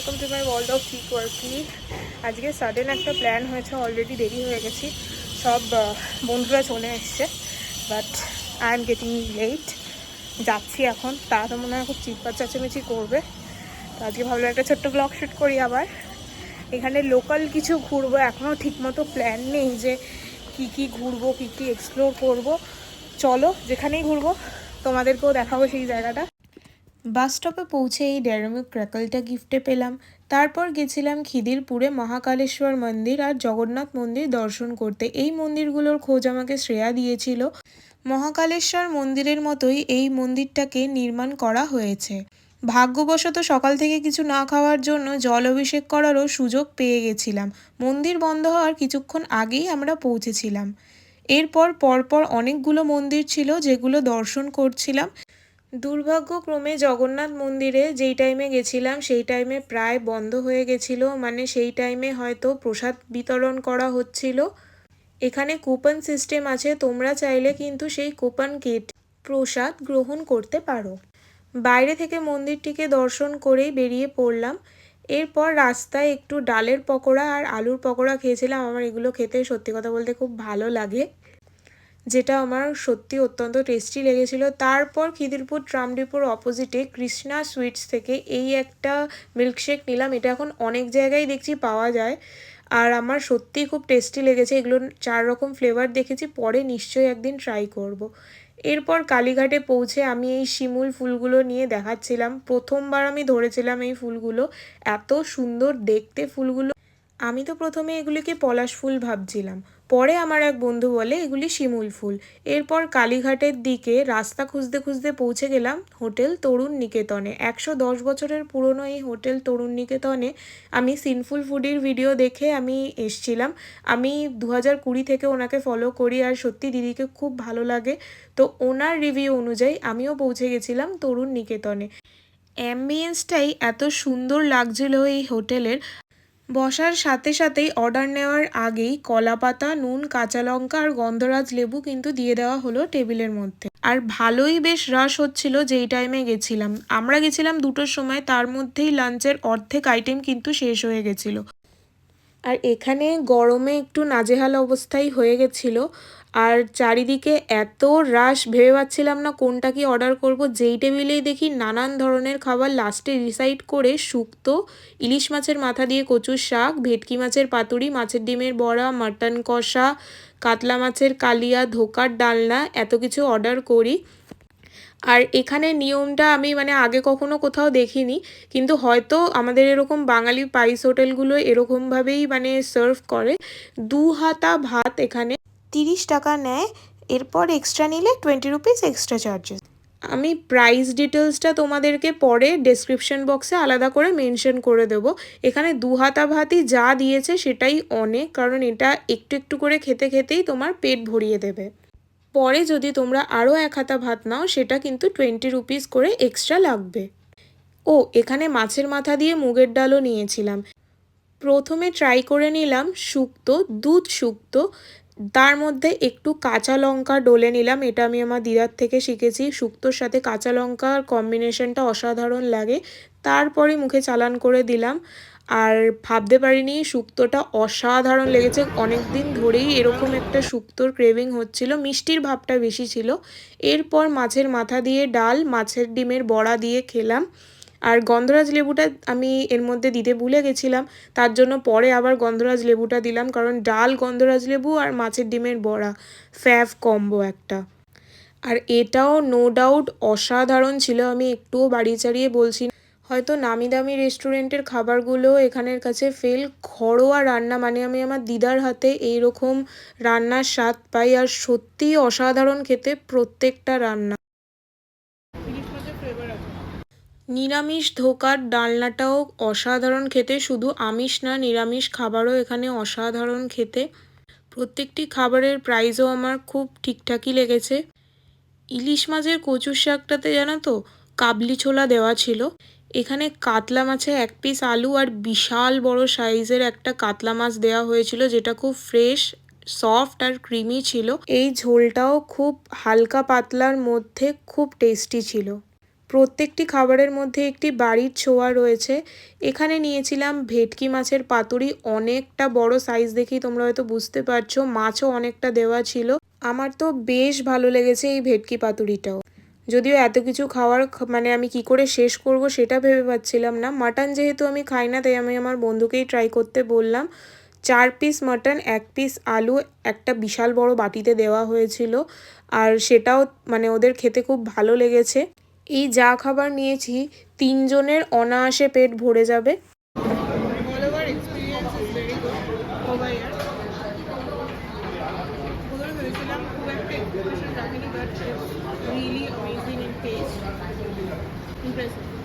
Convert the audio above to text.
Welcome to my world of kick worky. আজকে sudden একটা plan হয়েছে, অলরেডি দেরি হয়ে গেছি, সব বন্ধুরা চলে এসছে, but I am getting late. যাচ্ছি এখন, তারা তো মনে হয় খুব চিৎপাত চেঁচামেচি করবে, তো আজকে ভাবলাম একটা ছোট্ট ব্লগ শ্যুট করি। আবার এখানে লোকাল কিছু ঘুরবো, এখনও ঠিকমতো প্ল্যান নেই যে কী ঘুরবো, কী এক্সপ্লোর করবো। চলো যেখানেই ঘুরবো তোমাদেরকেও দেখাবো সেই জায়গাটা। বাস স্টপে পৌঁছে এই ডেয়ারি মিল্ক ক্র্যাকলটা গিফটে পেলাম। তারপর গেছিলাম খিদিরপুরে মহাকালেশ্বর মন্দির আর জগন্নাথ মন্দির দর্শন করতে। এই মন্দিরগুলোর খোঁজ আমাকে শ্রেয়া দিয়েছিল। মহাকালেশ্বর মন্দিরের মতোই এই মন্দিরটাকে নির্মাণ করা হয়েছে। ভাগ্যবশত সকাল থেকে কিছু না খাওয়ার জন্য জল অভিষেক করারও সুযোগ পেয়ে গেছিলাম। মন্দির বন্ধ হওয়ার কিছুক্ষণ আগেই আমরা পৌঁছেছিলাম। এরপর পরপর অনেকগুলো মন্দির ছিল যেগুলো দর্শন করছিলাম। দুর্ভাগ্যক্রমে জগন্নাথ মন্দিরে যেই টাইমে গেছিলাম সেই টাইমে প্রায় বন্ধ হয়ে গেছিলো, মানে সেই টাইমে হয়তো প্রসাদ বিতরণ করা হচ্ছিল। এখানে কুপন সিস্টেম আছে, তোমরা চাইলে কিন্তু সেই কুপন কেটে প্রসাদ গ্রহণ করতে পারো। বাইরে থেকে মন্দিরটিকে দর্শন করেই বেরিয়ে পড়লাম। এরপর রাস্তায় একটু ডালের পকোড়া আর আলুর পকোড়া খেয়েছিলাম। আমার এগুলো খেতে সত্যি কথা বলতে খুব ভালো লাগে, যেটা আমার সত্যি অত্যন্ত টেস্টি লেগেছিল। তারপর খিদিরপুর ট্রাম ডিপোর অপোজিটে কৃষ্ণা সুইটস থেকে এই একটা মিল্কশেক নিলাম। এটা এখন অনেক জায়গায় দেখছি পাওয়া যায়, আর আমার সত্যিই খুব টেস্টি লেগেছে। এগুলো 4 রকম ফ্লেভার দেখেছি, পরে নিশ্চয়ই একদিন ট্রাই করব। এরপর কালীঘাটে পৌঁছে আমি এই শিমুল ফুলগুলো নিয়ে দেখাচ্ছিলাম। প্রথমবার আমি ধরেছিলাম এই ফুলগুলো, এত সুন্দর দেখতে ফুলগুলো। আমি তো প্রথমে এগুলিকে পলাশ ফুল ভাবছিলাম, পরে আমার এক বন্ধু বলে এগুলি শিমুল ফুল। এরপর কালীঘাটের দিকে রাস্তা খুঁজতে খুঁজতে পৌঁছে গেলাম হোটেল তরুণ নিকেতনে। 110 বছরের পুরনো এই হোটেল তরুণ নিকেতনে আমি সিনফুল ফুডির ভিডিও দেখে আমি এসছিলাম। আমি 2020 থেকে ওনাকে ফলো করি, আর সত্যি দিদিকে খুব ভালো লাগে। তো ওনার রিভিউ অনুযায়ী আমিও পৌঁছে গেছিলাম তরুণ নিকেতনে। অ্যাম্বিয়েন্সটাই এত সুন্দর লাগছিল এই হোটেলের। বসার সাথে সাথেই অর্ডার নেওয়ার আগেই কলাপাতা, নুন, কাঁচা লঙ্কা আর গন্ধরাজ লেবু কিন্তু দিয়ে দেওয়া হলো টেবিলের মধ্যে। আর ভালোই বেশ রাশ হচ্ছিল যেই টাইমে গেছিলাম। আমরা গেছিলাম 2টোর সময়, তার মধ্যেই লাঞ্চের অর্ধেক আইটেম কিন্তু শেষ হয়ে গেছিলো। আর এখানে গরমে একটু নাজেহাল অবস্থাই হয়ে গেছিল, আর চারিদিকে এত রাশ, ভেবে পাচ্ছিলাম না কোনটা কি অর্ডার করব। যেই টেবিলেই দেখি নানান ধরনের খাবার। লাস্টে ডিসাইড করে শুক্তো, ইলিশ মাছের মাথা দিয়ে কচুর শাক, ভেটকি মাছের পাতুরি, মাছের ডিমের বড়া, মাটন কষা, কাতলা মাছের কালিয়া, ধোকার ডালনা, এত কিছু অর্ডার করি। আর এখানে নিয়মটা আমি আগে কখনো কোথাও দেখিনি, কিন্তু হয়তো আমাদের এরকম বাঙালি পাইস হোটেলগুলো এরকমভাবেই সার্ভ করে। 2 হাতা ভাত এখানে 30 টাকা নেয়, এরপর এক্সট্রা নিলে 20 রুপিস এক্সট্রা চার্জেস। আমি প্রাইস ডিটেলসটা তোমাদেরকে পরে ডেসক্রিপশন বক্সে আলাদা করে মেনশন করে দেবো। এখানে 2 হাতা ভাতই যা দিয়েছে সেটাই অনেক, কারণ এটা একটু একটু করে খেতে খেতেই তোমার পেট ভরিয়ে দেবে। পরে যদি তোমরা আরও 1 হাতা ভাত নাও সেটা কিন্তু 20 রুপিস করে এক্সট্রা লাগবে। ও এখানে মাছের মাথা দিয়ে মুগের ডালও নিয়েছিলাম। প্রথমে ট্রাই করে নিলাম শুক্তো, দুধ শুক্তো, তার মধ্যে একটু কাঁচা লঙ্কা ডলে নিলাম। এটা আমি আমার দিদার থেকে শিখেছি। শুক্তোর সাথে কাঁচা লঙ্কার কম্বিনেশনটা অসাধারণ লাগে। তারপরে মুখে চালান করে দিলাম, আর ভাবতে পারিনি শুক্তোটা অসাধারণ লেগেছে। অনেক দিন ধরেই এরকম একটা শুক্তোর ক্রেভিং হচ্ছিল, মিষ্টির ভাবটা বেশি ছিল। এরপর মাছের মাথা দিয়ে ডাল, মাছের ডিমের বড়া দিয়ে খেলাম। আর গন্ধরাজ লেবুটা আমি এর মধ্যে দিতে ভুলে গেছিলাম, তার জন্য পরে আবার গন্ধরাজ লেবুটা দিলাম, কারণ ডাল, গন্ধরাজ লেবু আর মাছের ডিমের বড়া ফ্যাভ কম্বো একটা। আর এটাও নো ডাউট অসাধারণ ছিল, আমি একটুও বাড়িয়ে চাড়িয়ে বলছি না। হয়তো নামি দামি রেস্টুরেন্টের খাবারগুলো এখানের কাছে ফেল। ঘরোয়া রান্না, আমি আমার দিদার হাতে এইরকম রান্নার স্বাদ পাই, আর সত্যিই অসাধারণ খেতে প্রত্যেকটা রান্না। নিরামিষ ধোকার ডালনাটাও অসাধারণ খেতে, শুধু আমিষ না নিরামিষ খাবারও এখানে অসাধারণ খেতে। প্রত্যেকটি খাবারের প্রাইসও আমার খুব ঠিকঠাকই লেগেছে। ইলিশ মাছের কচুর শাকটাতে জানো তো কাবলি ছোলা দেওয়া ছিল। এখানে কাতলা মাছে 1 পিস আলু আর বিশাল বড় সাইজের একটা কাতলা মাছ দেওয়া হয়েছিল, যেটা খুব ফ্রেশ, সফট আর ক্রিমি ছিল। এই ঝোলটাও খুব হালকা পাতলার মধ্যে খুব টেস্টি ছিল। প্রত্যেকটি খাবারের মধ্যে একটি বাড়ির ছোঁয়া রয়েছে। এখানে নিয়েছিলাম ভেটকি মাছের পাতুরি, অনেকটা বড় সাইজ দেখেই তোমরা হয়তো বুঝতে পারছো, মাছও অনেকটা দেওয়া ছিল। আমার তো বেশ ভালো লেগেছে এই ভেটকি পাতুরিটাও। যদিও এত কিছু খাওয়ার মানে আমি কি করে শেষ করব সেটা ভেবে পাচ্ছিলাম না। মাটন যেহেতু আমি খাই না, তাই আমি আমার বন্ধুকেই ট্রাই করতে বললাম। 4 পিস মাটন, 1 পিস আলু একটা বিশাল বড় বাটিতে দেওয়া হয়েছিল, আর সেটাও মানে ওদের খেতে খুব ভালো লেগেছে। এই যা খাবার নিয়েছি 3 জনের অনায়াসে পেট ভরে যাবে। Really amazing in taste. Impressive.